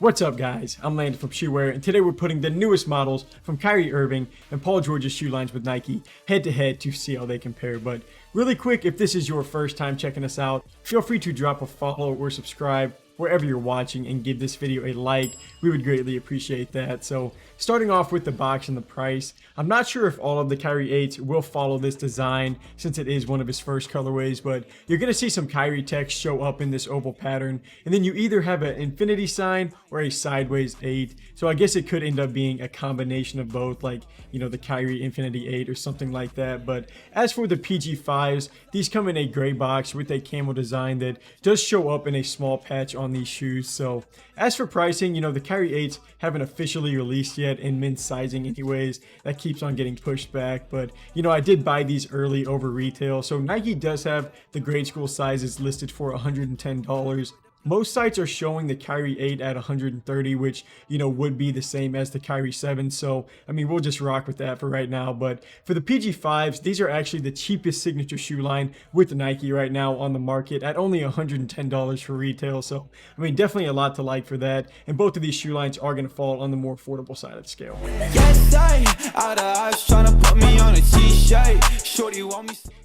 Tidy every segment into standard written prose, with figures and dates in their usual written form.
What's up guys, I'm Landon from Shoeware, and today we're putting the newest models from Kyrie Irving and Paul George's shoe lines with Nike head to head to see how they compare. But really quick, if this is your first time checking us out, feel free to drop a follow or subscribe wherever you're watching and give this video a like. We would greatly appreciate that. So starting off with the box and the price, I'm not sure if all of the Kyrie 8s will follow this design since it is one of his first colorways, but you're going to see some Kyrie text show up in this oval pattern, and then you either have an infinity sign or a sideways 8. So I guess it could end up being a combination of both, like, you know, the Kyrie Infinity 8 or something like that. But as for the PG5s, these come in a gray box with a camo design that does show up in a small patch on these shoes. So as for pricing, you know, the Kyrie 8s haven't officially released yet in men's sizing anyways. That keeps on getting pushed back, but you know, I did buy these early over retail. So Nike does have the grade school sizes listed for $110. Most sites are showing the Kyrie 8 at $130, which, you know, would be the same as the Kyrie 7. So, I mean, we'll just rock with that for right now. But for the PG5s, these are actually the cheapest signature shoe line with Nike right now on the market at only $110 for retail. So, I mean, definitely a lot to like for that. And both of these shoe lines are going to fall on the more affordable side of the scale.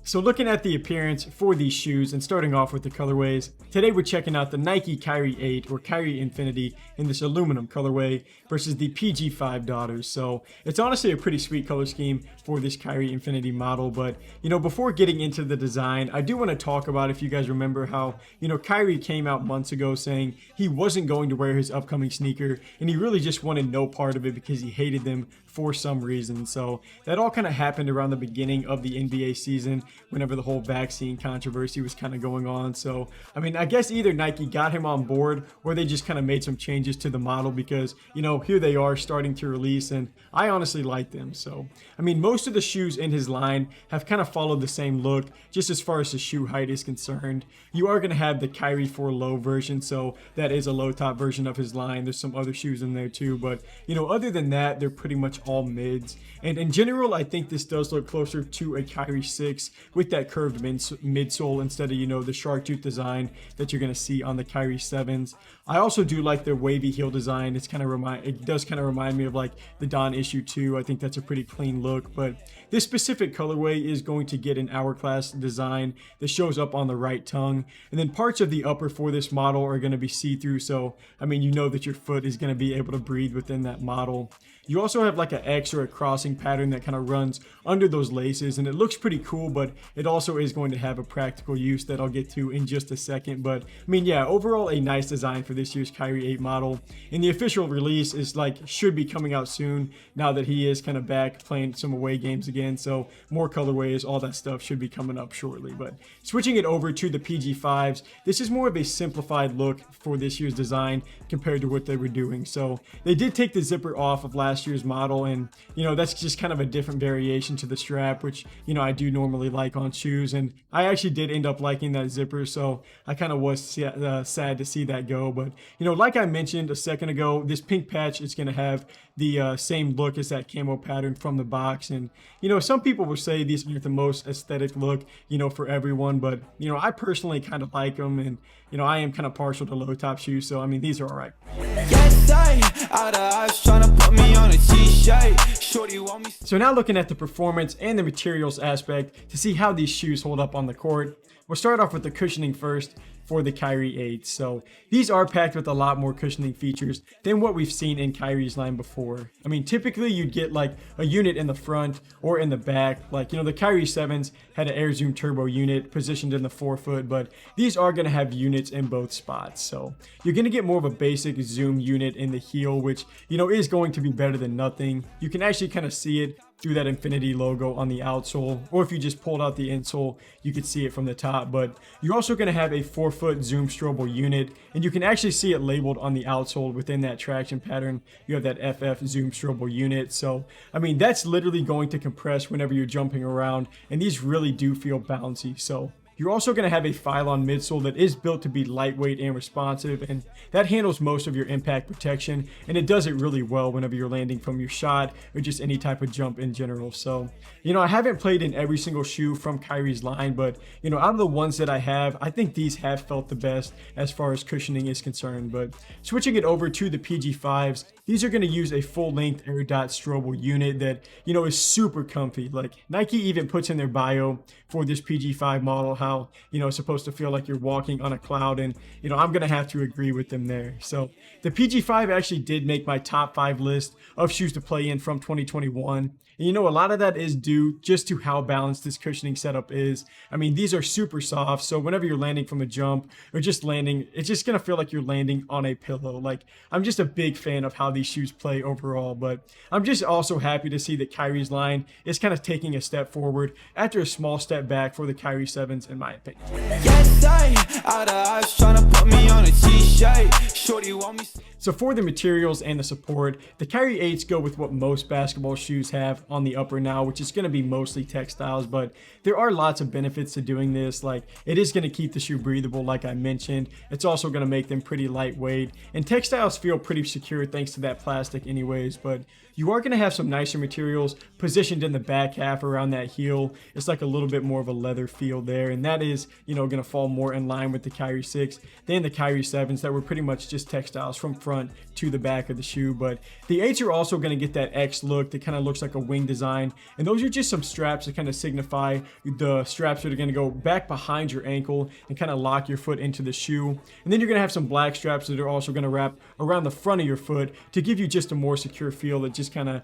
So looking at the appearance for these shoes and starting off with the colorways, today we're checking out the Nike Kyrie 8 or Kyrie Infinity in this aluminum colorway versus the PG5 daughters. So it's honestly a pretty sweet color scheme for this Kyrie Infinity model. But, you know, before getting into the design, I do want to talk about, if you guys remember, how, you know, Kyrie came out months ago saying he wasn't going to wear his upcoming sneaker, and he really just wanted no part of it because he hated them for some reason. So that all kind of happened around the beginning of the NBA season, whenever the whole vaccine controversy was kind of going on. So, I mean, I guess either Nike got him on board or they just kind of made some changes to the model because, you know, here they are starting to release, and I honestly like them. So, I mean, most of the shoes in his line have kind of followed the same look, just as far as the shoe height is concerned. You are going to have the Kyrie 4 low version, so that is a low top version of his line. There's some other shoes in there too, but, you know, other than that, they're pretty much all mids. And in general, I think this does look closer to a Kyrie 6 with that curved midsole instead of, you know, the shark tooth design that you're going to see on the Kyrie 7s. I also do like their wavy heel design. It does kind of remind me of like the Dawn issue 2. I think that's a pretty clean look, but this specific colorway is going to get an hourglass design that shows up on the right tongue, and then parts of the upper for this model are going to be see-through. So, I mean, you know that your foot is going to be able to breathe within that model. You also have like an X or a crossing pattern that kind of runs under those laces, and it looks pretty cool, but it also is going to have a practical use that I'll get to in just a second. But I mean, yeah, overall a nice design for this year's Kyrie 8 model. And the official release is should be coming out soon now that he is kind of back playing some away games again. So more colorways, all that stuff should be coming up shortly. But switching it over to the PG5s, this is more of a simplified look for this year's design compared to what they were doing. So they did take the zipper off of last year's model, and you know, that's just kind of a different variation to the strap, which, you know, I do normally like on shoes, and I actually did end up liking that zipper, so I kind of was sad to see that go. But, you know, like I mentioned a second ago, this pink patch is going to have the same look as that camo pattern from the box, and you know, some people will say these aren't the most aesthetic look, you know, for everyone, but you know, I personally kind of like them, and you know, I am kind of partial to low top shoes, so I mean, these are all right. So now looking at the performance and the materials aspect to see how these shoes hold up on the court. We'll start off with the cushioning first for the Kyrie 8. So these are packed with a lot more cushioning features than what we've seen in Kyrie's line before. I mean, typically you'd get like a unit in the front or in the back. Like, you know, the Kyrie 7s had an Air Zoom Turbo unit positioned in the forefoot, but these are going to have units in both spots. So you're going to get more of a basic zoom unit in the heel, which, you know, is going to be better than nothing. You can actually kind of see it through that Infinity logo on the outsole, or if you just pulled out the insole, you could see it from the top. But you're also going to have a 4-foot zoom strobel unit, and you can actually see it labeled on the outsole within that traction pattern. You have that FF zoom strobel unit. So, I mean, that's literally going to compress whenever you're jumping around, and these really do feel bouncy. So You're also going to have a Phylon midsole that is built to be lightweight and responsive, and that handles most of your impact protection, and it does it really well whenever you're landing from your shot or just any type of jump in general. So, I haven't played in every single shoe from Kyrie's line, but, out of the ones that I have, I think these have felt the best as far as cushioning is concerned. But switching it over to the PG5s, these are going to use a full-length air dot strobel unit that, is super comfy. Like, Nike even puts in their bio for this PG5 model how, it's supposed to feel like you're walking on a cloud, and, I'm going to have to agree with them there. So the PG5 actually did make my top 5 list of shoes to play in from 2021. And a lot of that is due just to how balanced this cushioning setup is. I mean, these are super soft, so whenever you're landing from a jump or just landing, it's just gonna feel like you're landing on a pillow. Like, I'm just a big fan of how these shoes play overall, but I'm just also happy to see that Kyrie's line is kind of taking a step forward after a small step back for the Kyrie 7s, in my opinion. So for the materials and the support, the Kyrie 8s go with what most basketball shoes have on the upper now, which is going to be mostly textiles, but there are lots of benefits to doing this. Like, it is going to keep the shoe breathable, like I mentioned. It's also going to make them pretty lightweight, and textiles feel pretty secure thanks to that plastic anyways, but you are going to have some nicer materials positioned in the back half around that heel. It's like a little bit more of a leather feel there, and that is, going to fall more in line with the Kyrie 6 than the Kyrie 7s that were pretty much just textiles from front to the back of the shoe. But the 8s are also going to get that X look that kind of looks like a wing design, and those are just some straps that kind of signify the straps that are going to go back behind your ankle and kind of lock your foot into the shoe. And then you're going to have some black straps that are also going to wrap around the front of your foot to give you just a more secure feel that just kind of,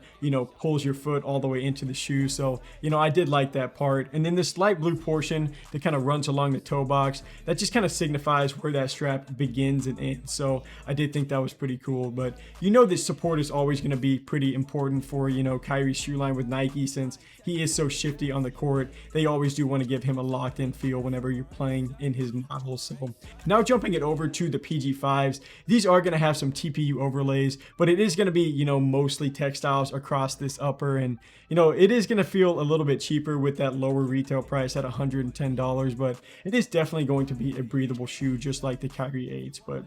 pulls your foot all the way into the shoe. So, I did like that part. And then this light blue portion that kind of runs along the toe box, that just kind of signifies where that strap begins and ends. So I did think that was pretty cool. But this support is always going to be pretty important for, Kyrie's shoe line with Nike, since he is so shifty on the court. They always do want to give him a locked in feel whenever you're playing in his model. So now jumping it over to the PG5s, these are going to have some TPU overlays, but it is going to be, mostly textiles across this upper, and it is going to feel a little bit cheaper with that lower retail price at $110, but it is definitely going to be a breathable shoe just like the Kyrie 8s. But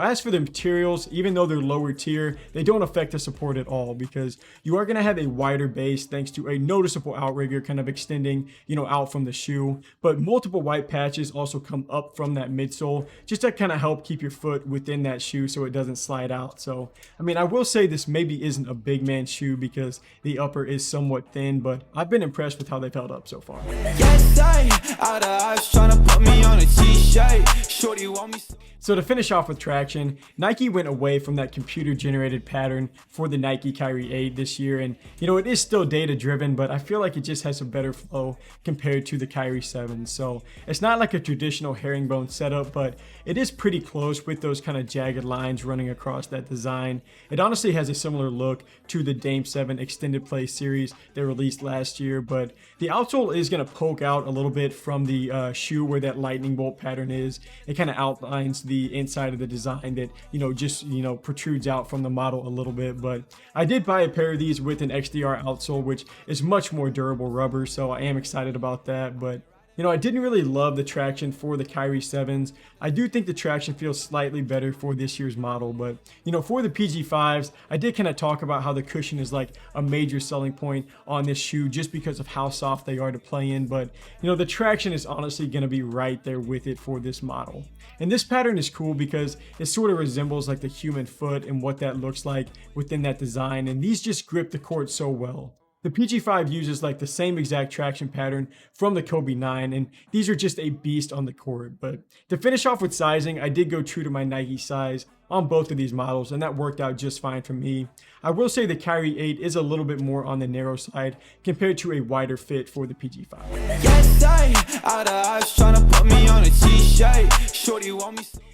as for the materials, even though they're lower tier, they don't affect the support at all, because you are going to have a wider base thanks to a noticeable outrigger kind of extending out from the shoe, but multiple white patches also come up from that midsole just to kind of help keep your foot within that shoe so it doesn't slide out. So I mean, I will say this maybe isn't a big man shoe because the upper is somewhat thin, but I've been impressed with how they've held up so far. So to finish off with traction, Nike went away from that computer generated pattern for the Nike Kyrie 8 this year, and it is still data driven, but I feel like it just has a better flow compared to the Kyrie 7. So it's not like a traditional herringbone setup, but it is pretty close with those kind of jagged lines running across that design. It honestly has a similar look to the Dame 7 extended play series they released last year, but the outsole is going to poke out a little bit from the shoe where that lightning bolt pattern is. It kind of outlines the inside of the design that just protrudes out from the model a little bit. But I did buy a pair of these with an XDR outsole, which is much more durable rubber, so I am excited about that. But I didn't really love the traction for the Kyrie 7s. I do think the traction feels slightly better for this year's model, but for the PG5s, I did kind of talk about how the cushion is like a major selling point on this shoe just because of how soft they are to play in, but the traction is honestly going to be right there with it for this model. And this pattern is cool because it sort of resembles like the human foot and what that looks like within that design, and these just grip the court so well. The PG5 uses like the same exact traction pattern from the Kobe 9, and these are just a beast on the court. But to finish off with sizing, I did go true to my Nike size on both of these models, and that worked out just fine for me. I will say the Kyrie 8 is a little bit more on the narrow side compared to a wider fit for the PG5.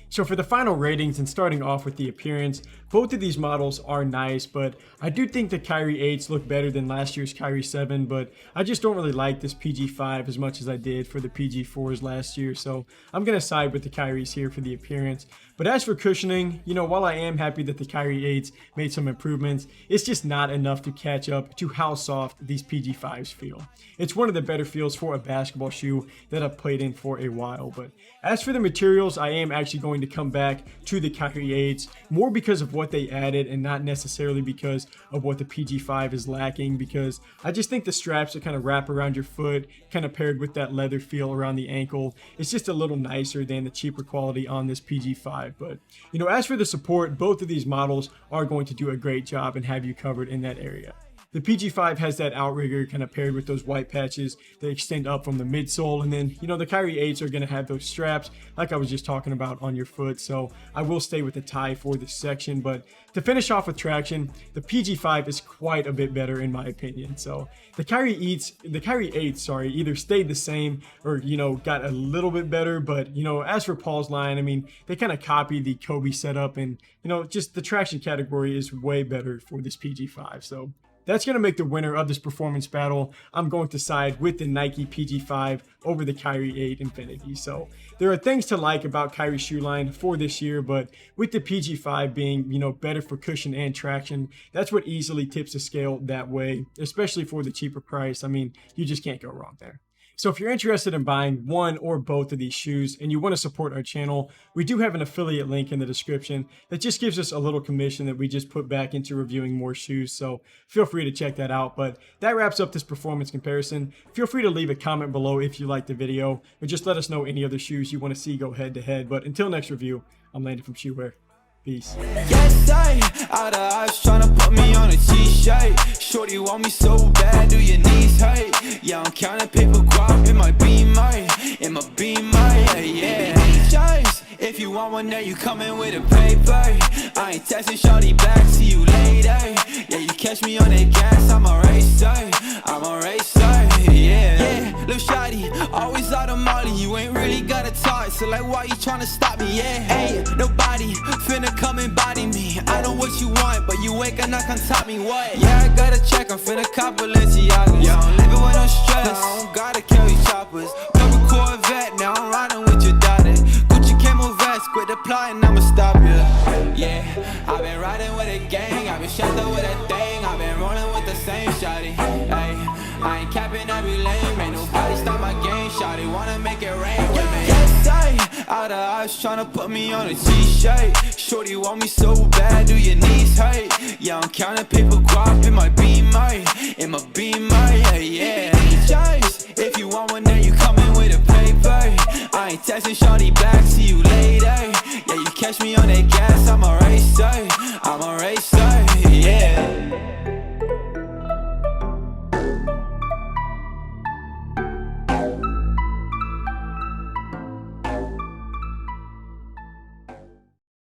So for the final ratings and starting off with the appearance, both of these models are nice, but I do think the Kyrie 8s look better than last year's Kyrie 7, but I just don't really like this PG5 as much as I did for the PG4s last year, so I'm going to side with the Kyries here for the appearance. But as for cushioning, you know, while I am happy that the Kyrie 8s made some improvements, it's just not enough to catch up to how soft these PG5s feel. It's one of the better feels for a basketball shoe that I've played in for a while. But as for the materials, I am actually going to come back to the Kyrie 8s more because of what they added and not necessarily because of what the PG5 is lacking, because I just think the straps that kind of wrap around your foot, kind of paired with that leather feel around the ankle, it's just a little nicer than the cheaper quality on this PG5. But, you know, as for the support, both of these models are going to do a great job and have you covered in that area. The PG5 has that outrigger kind of paired with those white patches that extend up from the midsole, and then, you know, the Kyrie 8s are going to have those straps like I was just talking about on your foot, so I will stay with the tie for this section. But to finish off with traction, the PG5 is quite a bit better in my opinion. So the Kyrie 8s, either stayed the same or, you know, got a little bit better. But, you know, as for Paul's line, I mean, they kind of copied the Kobe setup, and, you know, just the traction category is way better for this PG5. So that's going to make the winner of this performance battle. I'm going to side with the Nike PG5 over the Kyrie 8 Infinity. So there are things to like about Kyrie's shoe line for this year, but with the PG5 being, you know, better for cushion and traction, that's what easily tips the scale that way, especially for the cheaper price. I mean, you just can't go wrong there. So if you're interested in buying one or both of these shoes and you want to support our channel, we do have an affiliate link in the description that just gives us a little commission that we just put back into reviewing more shoes. So feel free to check that out. But that wraps up this performance comparison. Feel free to leave a comment below if you liked the video, or just let us know any other shoes you want to see go head to head. But until next review, I'm Landon from Shoeware. Peace. Yes, out of eyes tryna put me on a t-shirt. Shorty want me so bad, do your knees hurt? Yeah, I'm counting paper guap in my beamer, yeah. Just if you want one, then you coming with a paper. I ain't texting shorty back, see you later. Yeah, you catch me on that gas, I'm a racer, yeah. Lil' shawty, always out of molly, you ain't really got a talk, so like why you tryna stop me, yeah. Hey, nobody finna come and body me. I know what you want, but you ain't gonna come top me, what? Yeah, I gotta check, I'm finna cop Balenciagas. Yeah, I'm living with no stress, I don't gotta carry choppers. Couple Corvette, now I'm riding with your daughter. Gucci camo vest, quit the plotting, I'ma stop you. Yeah, I've been riding with a gang, I've been shot up with a thing, I've been rolling with the same shawty. Hey, I ain't capping every lane, ain't nobody stop my game, shawty wanna make it rain with me. Yes, out of eyes tryna put me on a t-shirt. Shorty want me so bad, do your knees hurt? Yeah, I'm counting paper guap in my beamer, yeah. Just if you want one, then you coming with a paper. I ain't texting shorty back, see you later. Yeah, you catch me on that gas, I'm a racer, yeah.